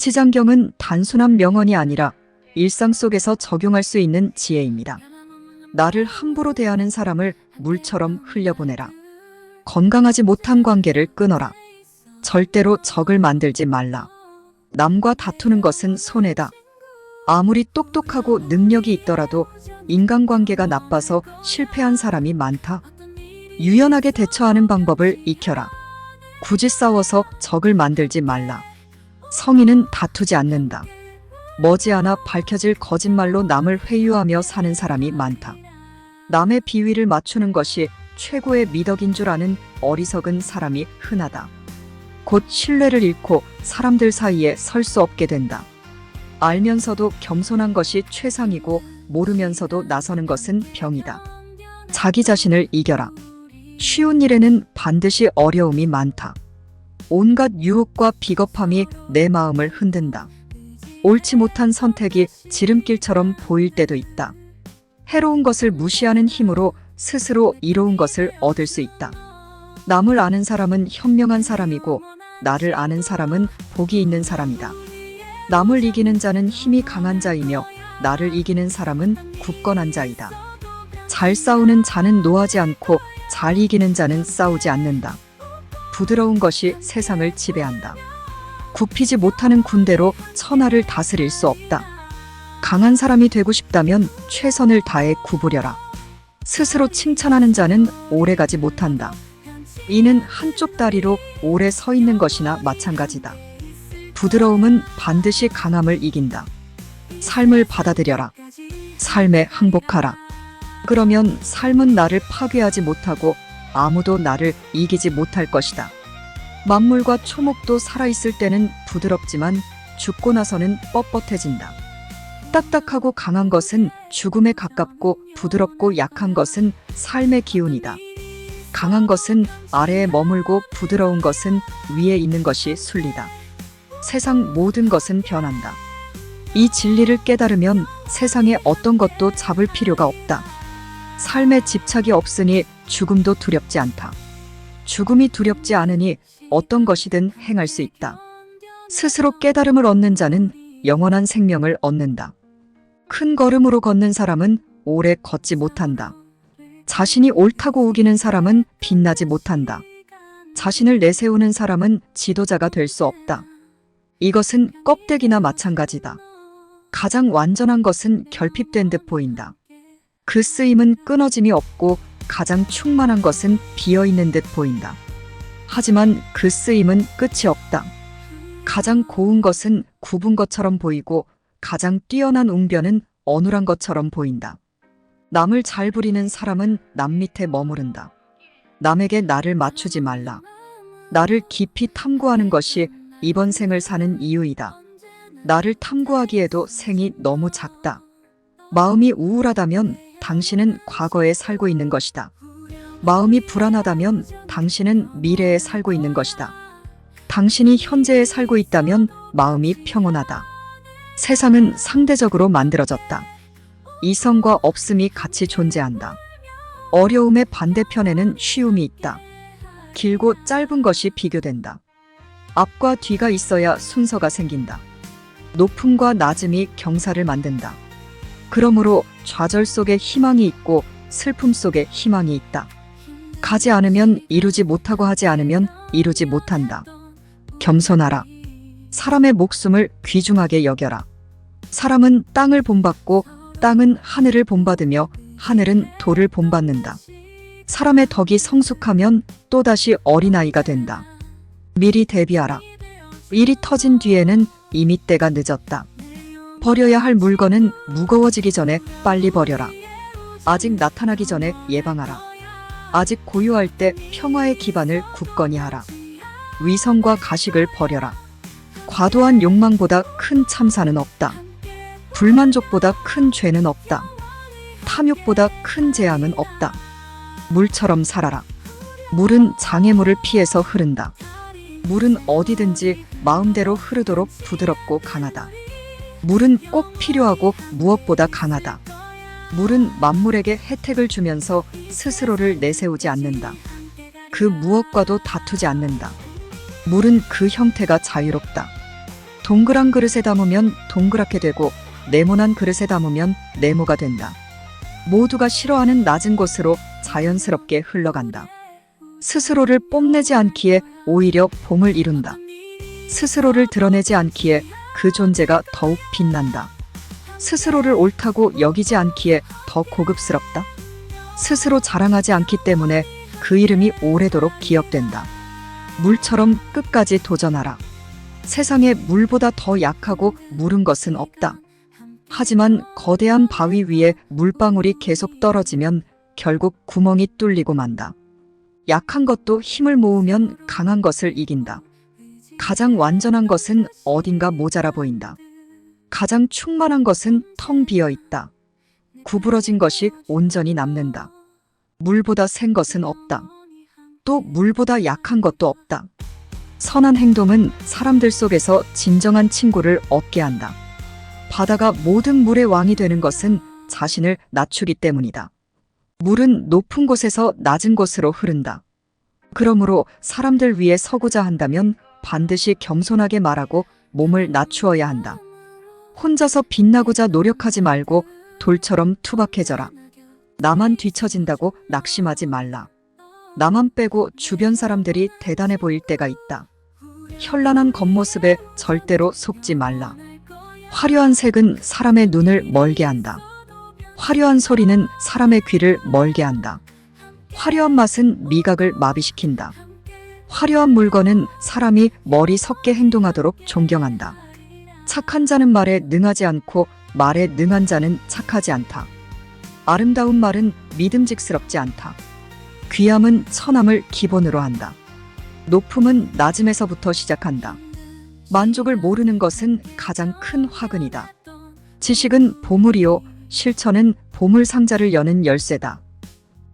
치장경은 단순한 명언이 아니라 일상 속에서 적용할 수 있는 지혜입니다. 나를 함부로 대하는 사람을 물처럼 흘려보내라. 건강하지 못한 관계를 끊어라. 절대로 적을 만들지 말라. 남과 다투는 것은 손해다. 아무리 똑똑하고 능력이 있더라도 인간관계가 나빠서 실패한 사람이 많다. 유연하게 대처하는 방법을 익혀라. 굳이 싸워서 적을 만들지 말라. 성인은 다투지 않는다. 머지않아 밝혀질 거짓말로 남을 회유하며 사는 사람이 많다. 남의 비위를 맞추는 것이 최고의 미덕인 줄 아는 어리석은 사람이 흔하다. 곧 신뢰를 잃고 사람들 사이에 설 수 없게 된다. 알면서도 겸손한 것이 최상이고 모르면서도 나서는 것은 병이다. 자기 자신을 이겨라. 쉬운 일에는 반드시 어려움이 많다. 온갖 유혹과 비겁함이 내 마음을 흔든다. 옳지 못한 선택이 지름길처럼 보일 때도 있다. 해로운 것을 무시하는 힘으로 스스로 이로운 것을 얻을 수 있다. 남을 아는 사람은 현명한 사람이고 나를 아는 사람은 복이 있는 사람이다. 남을 이기는 자는 힘이 강한 자이며 나를 이기는 사람은 굳건한 자이다. 잘 싸우는 자는 노하지 않고 잘 이기는 자는 싸우지 않는다. 부드러운 것이 세상을 지배한다. 굽히지 못하는 군대로 천하를 다스릴 수 없다. 강한 사람이 되고 싶다면 최선을 다해 구부려라. 스스로 칭찬하는 자는 오래가지 못한다. 이는 한쪽 다리로 오래 서 있는 것이나 마찬가지다. 부드러움은 반드시 강함을 이긴다. 삶을 받아들여라. 삶에 항복하라. 그러면 삶은 나를 파괴하지 못하고 아무도 나를 이기지 못할 것이다. 만물과 초목도 살아있을 때는 부드럽지만 죽고 나서는 뻣뻣해진다. 딱딱하고 강한 것은 죽음에 가깝고 부드럽고 약한 것은 삶의 기운이다. 강한 것은 아래에 머물고 부드러운 것은 위에 있는 것이 순리다. 세상 모든 것은 변한다. 이 진리를 깨달으면 세상에 어떤 것도 잡을 필요가 없다. 삶에 집착이 없으니 죽음도 두렵지 않다. 죽음이 두렵지 않으니 어떤 것이든 행할 수 있다. 스스로 깨달음을 얻는 자는 영원한 생명을 얻는다. 큰 걸음으로 걷는 사람은 오래 걷지 못한다. 자신이 옳다고 우기는 사람은 빛나지 못한다. 자신을 내세우는 사람은 지도자가 될 수 없다. 이것은 껍데기나 마찬가지다. 가장 완전한 것은 결핍된 듯 보인다. 그 쓰임은 끊어짐이 없고 가장 충만한 것은 비어있는 듯 보인다. 하지만 그 쓰임은 끝이 없다. 가장 고운 것은 굽은 것처럼 보이고 가장 뛰어난 웅변은 어눌한 것처럼 보인다. 남을 잘 부리는 사람은 남 밑에 머무른다. 남에게 나를 맞추지 말라. 나를 깊이 탐구하는 것이 이번 생을 사는 이유이다. 나를 탐구하기에도 생이 너무 작다. 마음이 우울하다면 당신은 과거에 살고 있는 것이다. 마음이 불안하다면 당신은 미래에 살고 있는 것이다. 당신이 현재에 살고 있다면 마음이 평온하다. 세상은 상대적으로 만들어졌다. 이성과 없음이 같이 존재한다. 어려움의 반대편에는 쉬움이 있다. 길고 짧은 것이 비교된다. 앞과 뒤가 있어야 순서가 생긴다. 높음과 낮음이 경사를 만든다. 그러므로 좌절 속에 희망이 있고 슬픔 속에 희망이 있다. 가지 않으면 이루지 못하고 하지 않으면 이루지 못한다. 겸손하라. 사람의 목숨을 귀중하게 여겨라. 사람은 땅을 본받고 땅은 하늘을 본받으며 하늘은 돌을 본받는다. 사람의 덕이 성숙하면 또다시 어린아이가 된다. 미리 대비하라. 일이 터진 뒤에는 이미 때가 늦었다. 버려야 할 물건은 무거워지기 전에 빨리 버려라. 아직 나타나기 전에 예방하라. 아직 고요할 때 평화의 기반을 굳건히 하라. 위선과 가식을 버려라. 과도한 욕망보다 큰 참사는 없다. 불만족보다 큰 죄는 없다. 탐욕보다 큰 재앙은 없다. 물처럼 살아라. 물은 장애물을 피해서 흐른다. 물은 어디든지 마음대로 흐르도록 부드럽고 강하다. 물은 꼭 필요하고 무엇보다 강하다. 물은 만물에게 혜택을 주면서 스스로를 내세우지 않는다. 그 무엇과도 다투지 않는다. 물은 그 형태가 자유롭다. 동그란 그릇에 담으면 동그랗게 되고 네모난 그릇에 담으면 네모가 된다. 모두가 싫어하는 낮은 곳으로 자연스럽게 흘러간다. 스스로를 뽐내지 않기에 오히려 봄을 이룬다. 스스로를 드러내지 않기에 그 존재가 더욱 빛난다. 스스로를 옳다고 여기지 않기에 더 고급스럽다. 스스로 자랑하지 않기 때문에 그 이름이 오래도록 기억된다. 물처럼 끝까지 도전하라. 세상에 물보다 더 약하고 무른 것은 없다. 하지만 거대한 바위 위에 물방울이 계속 떨어지면 결국 구멍이 뚫리고 만다. 약한 것도 힘을 모으면 강한 것을 이긴다. 가장 완전한 것은 어딘가 모자라 보인다. 가장 충만한 것은 텅 비어 있다. 구부러진 것이 온전히 남는다. 물보다 센 것은 없다. 또 물보다 약한 것도 없다. 선한 행동은 사람들 속에서 진정한 친구를 얻게 한다. 바다가 모든 물의 왕이 되는 것은 자신을 낮추기 때문이다. 물은 높은 곳에서 낮은 곳으로 흐른다. 그러므로 사람들 위에 서고자 한다면 반드시 겸손하게 말하고 몸을 낮추어야 한다. 혼자서 빛나고자 노력하지 말고 돌처럼 투박해져라. 나만 뒤처진다고 낙심하지 말라. 나만 빼고 주변 사람들이 대단해 보일 때가 있다. 현란한 겉모습에 절대로 속지 말라. 화려한 색은 사람의 눈을 멀게 한다. 화려한 소리는 사람의 귀를 멀게 한다. 화려한 맛은 미각을 마비시킨다. 화려한 물건은 사람이 머리 섞게 행동하도록 존경한다. 착한 자는 말에 능하지 않고 말에 능한 자는 착하지 않다. 아름다운 말은 믿음직스럽지 않다. 귀함은 천함을 기본으로 한다. 높음은 낮음에서부터 시작한다. 만족을 모르는 것은 가장 큰 화근이다. 지식은 보물이요, 실천은 보물 상자를 여는 열쇠다.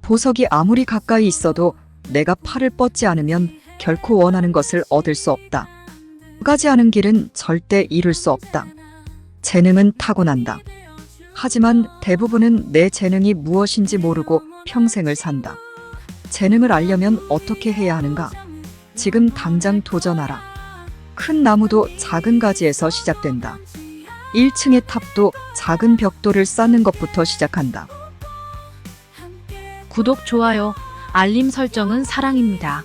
보석이 아무리 가까이 있어도 내가 팔을 뻗지 않으면 결코 원하는 것을 얻을 수 없다. 가지 않은 길은 절대 이룰 수 없다. 재능은 타고난다. 하지만 대부분은 내 재능이 무엇인지 모르고 평생을 산다. 재능을 알려면 어떻게 해야 하는가? 지금 당장 도전하라. 큰 나무도 작은 가지에서 시작된다. 1층의 탑도 작은 벽돌을 쌓는 것부터 시작한다. 구독, 좋아요, 알림 설정은 사랑입니다.